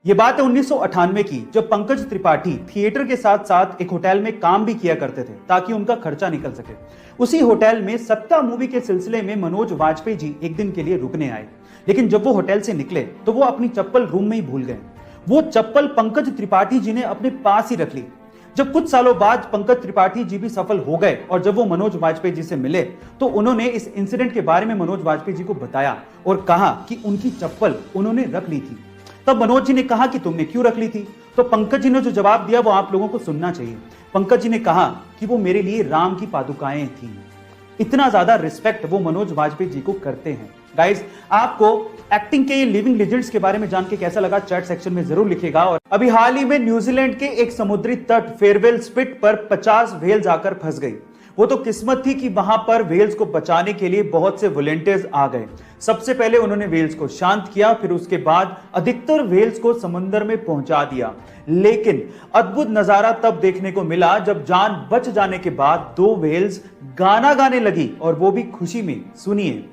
ये बात है 1998 की, जब पंकज त्रिपाठी थिएटर के साथ साथ एक होटल में काम भी किया करते थे ताकि उनका खर्चा निकल सके। उसी होटल में सत्ता मूवी के सिलसिले में मनोज वाजपेयी जी एक दिन के लिए रुकने आए, लेकिन जब वो होटल से निकले तो वो अपनी चप्पल रूम में ही भूल गए। वो चप्पल पंकज त्रिपाठी जी ने अपने पास ही रख ली। जब कुछ सालों बाद पंकज त्रिपाठी जी भी सफल हो गए और जब वो मनोज वाजपेयी जी से मिले तो उन्होंने इस इंसिडेंट के बारे में मनोज वाजपेयी जी को बताया और कहा कि उनकी चप्पल उन्होंने रख ली थी। तब मनोज जी ने कहा कि तुमने क्यों रख ली थी? तो पंकज जी ने जो जवाब दिया वो आप लोगों को सुनना चाहिए। पंकज जी ने कहा कि वो मेरे लिए राम की पादुकाएं थी। इतना ज्यादा रिस्पेक्ट वो मनोज वाजपेयी जी को करते हैं। गाइस, आपको एक्टिंग के ये लिविंग लेजेंड्स के बारे में जान के कैसा लगा चैट सेक्शन में जरूर लिखिएगा। और अभी हाल ही में न्यूजीलैंड के एक समुद्री तट फेयरवेल स्पिट पर 50 व्हेल्स आकर फंस गई। वो तो किस्मत थी कि वहां पर व्हेल्स को बचाने के लिए बहुत से वॉलंटियर्स आ गए। सबसे पहले उन्होंने व्हेल्स को शांत किया, फिर उसके बाद अधिकतर व्हेल्स को समुद्र में पहुंचा दिया। लेकिन अद्भुत नजारा तब देखने को मिला जब जान बच जाने के बाद 2 व्हेल्स गाना गाने लगी, और वो भी खुशी में। सुनिए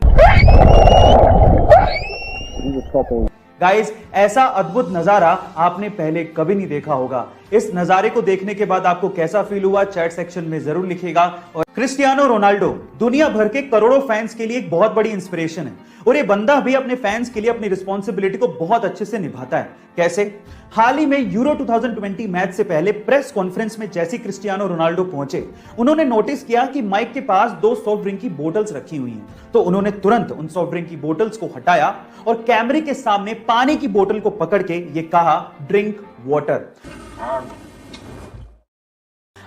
गाइस, ऐसा अद्भुत नजारा आपने पहले कभी नहीं देखा होगा। इस नजारे को देखने के बाद आपको कैसा फील हुआ चैट सेक्शन में जरूर लिखिएगा। और क्रिस्टियानो रोनाल्डो दुनिया भर के करोड़ों फैंस के लिए एक बहुत बड़ी इंस्पिरेशन है, और ये बंदा भी अपने फैंस के लिए अपनी रिस्पॉन्सिबिलिटी को बहुत अच्छे से निभाता है। कैसे? हाल ही में यूरो 2020 मैच से पहले प्रेस कॉन्फ्रेंस में जैसे क्रिस्टियानो रोनाल्डो पहुंचे, उन्होंने नोटिस किया कि माइक के पास 2 सॉफ्ट ड्रिंक की बोतल्स रखी हुई हैं। तो उन्होंने तुरंत उन सॉफ्ट ड्रिंक की बोतल्स को हटाया और कैमरे के सामने पानी की बोतल को पकड़ के ये कहा, ड्रिंक वाटर।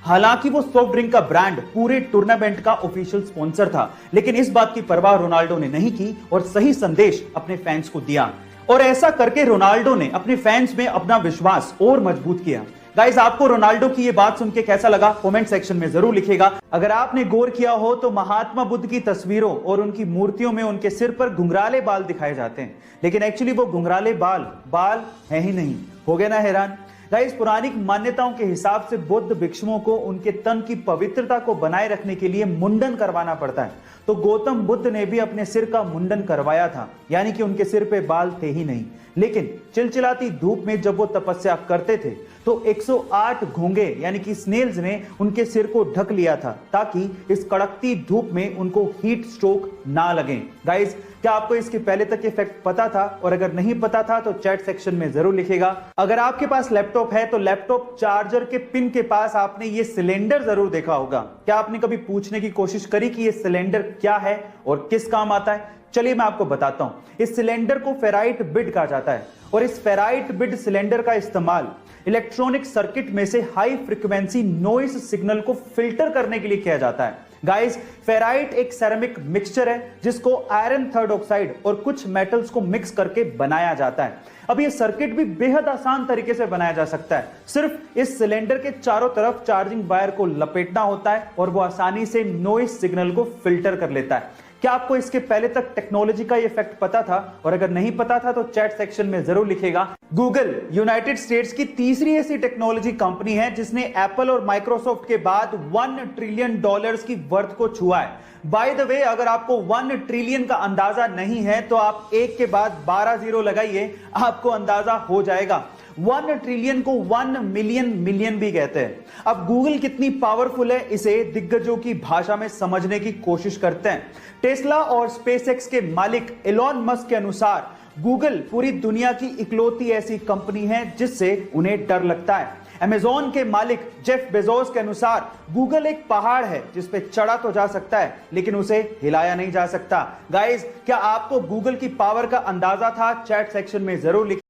हालांकि वो सॉफ्ट ड्रिंक का ब्रांड पूरे टूर्नामेंट का ऑफिशियल स्पॉन्सर था, लेकिन इस बात की परवाह रोनाल्डो ने नहीं की और सही संदेश अपने फैंस को दिया। और ऐसा करके रोनाल्डो ने अपने फैंस में अपना विश्वास और मजबूत किया। गाइस, आपको रोनाल्डो की ये बात सुन के कैसा लगा कमेंट सेक्शन में जरूर लिखिएगा। अगर आपने गौर किया हो तो महात्मा बुद्ध की तस्वीरों और उनकी मूर्तियों में उनके सिर पर घुंघराले बाल दिखाए जाते हैं, लेकिन एक्चुअली वो घुंघराले बाल है ही नहीं। हो गए ना हैरान? गाइस, पुरानी मान्यताओं के हिसाब से बुद्ध भिक्षुओं को उनके तन की पवित्रता को बनाए रखने के लिए मुंडन करवाना पड़ता है। तो गौतम बुद्ध ने भी अपने सिर का मुंडन करवाया था, यानी कि उनके सिर पे बाल थे ही नहीं। लेकिन चिलचिलाती धूप में जब वो तपस्या करते थे तो 108 घोंगे यानी कि स्नेल्स ने उनके सिर को ढक लिया था, ताकि इस कड़कती धूप में उनको हीट स्ट्रोक ना लगे। गाइस, क्या आपको इसके पहले तक ये फैक्ट पता था? और अगर नहीं पता था तो चैट सेक्शन में जरूर लिखिएगा। अगर आपके पास लैपटॉप है तो लैपटॉप चार्जर के पिन के पास आपने ये सिलेंडर जरूर देखा होगा। क्या आपने कभी पूछने की कोशिश करी कि ये सिलेंडर क्या है और किस काम आता है? चलिए मैं आपको बताता हूं। इस सिलेंडर को फेराइट बिड कहा जाता है, और इस फेराइट बिड सिलेंडर का इस्तेमाल इलेक्ट्रॉनिक सर्किट में से हाई फ्रीक्वेंसी नॉइस सिग्नल को फिल्टर करने के लिए किया जाता है। गाइस, फेराइट एक सेरेमिक मिक्सचर है जिसको आयरन थर्ड ऑक्साइड और कुछ मेटल्स को मिक्स करके बनाया जाता है। अब ये सर्किट भी बेहद आसान तरीके से बनाया जा सकता है। सिर्फ इस सिलेंडर के चारों तरफ चार्जिंग वायर को लपेटना होता है और वो आसानी से नॉइस सिग्नल को फिल्टर कर लेता है। क्या आपको इसके पहले तक टेक्नोलॉजी का ये फैक्ट पता था? और अगर नहीं पता था तो चैट सेक्शन में जरूर लिखिएगा। गूगल यूनाइटेड स्टेट्स की तीसरी ऐसी टेक्नोलॉजी कंपनी है जिसने एप्पल और माइक्रोसॉफ्ट के बाद $1 ट्रिलियन की वर्थ को छुआ है। बाय द वे, अगर आपको 1 ट्रिलियन का अंदाजा नहीं है तो आप एक के बाद 12 जीरो लगाइए, आपको अंदाजा हो जाएगा। 1 ट्रिलियन को 1 मिलियन भी कहते हैं। अब गूगल कितनी पावरफुल है इसे दिग्गजों की भाषा में समझने की कोशिश करते हैं। टेस्ला और स्पेसएक्स के मालिक एलॉन मस्क के अनुसार गूगल पूरी दुनिया की इकलौती ऐसी कंपनी है जिससे उन्हें डर लगता है। अमेज़न के मालिक जेफ बेजोस के अनुसार गूगल एक पहाड़ है जिस पे चढ़ा तो जा सकता है लेकिन उसे हिलाया नहीं जा सकता। गाइस, क्या आपको गूगल की पावर का अंदाजा था? चैट सेक्शन में जरूर लिखिए।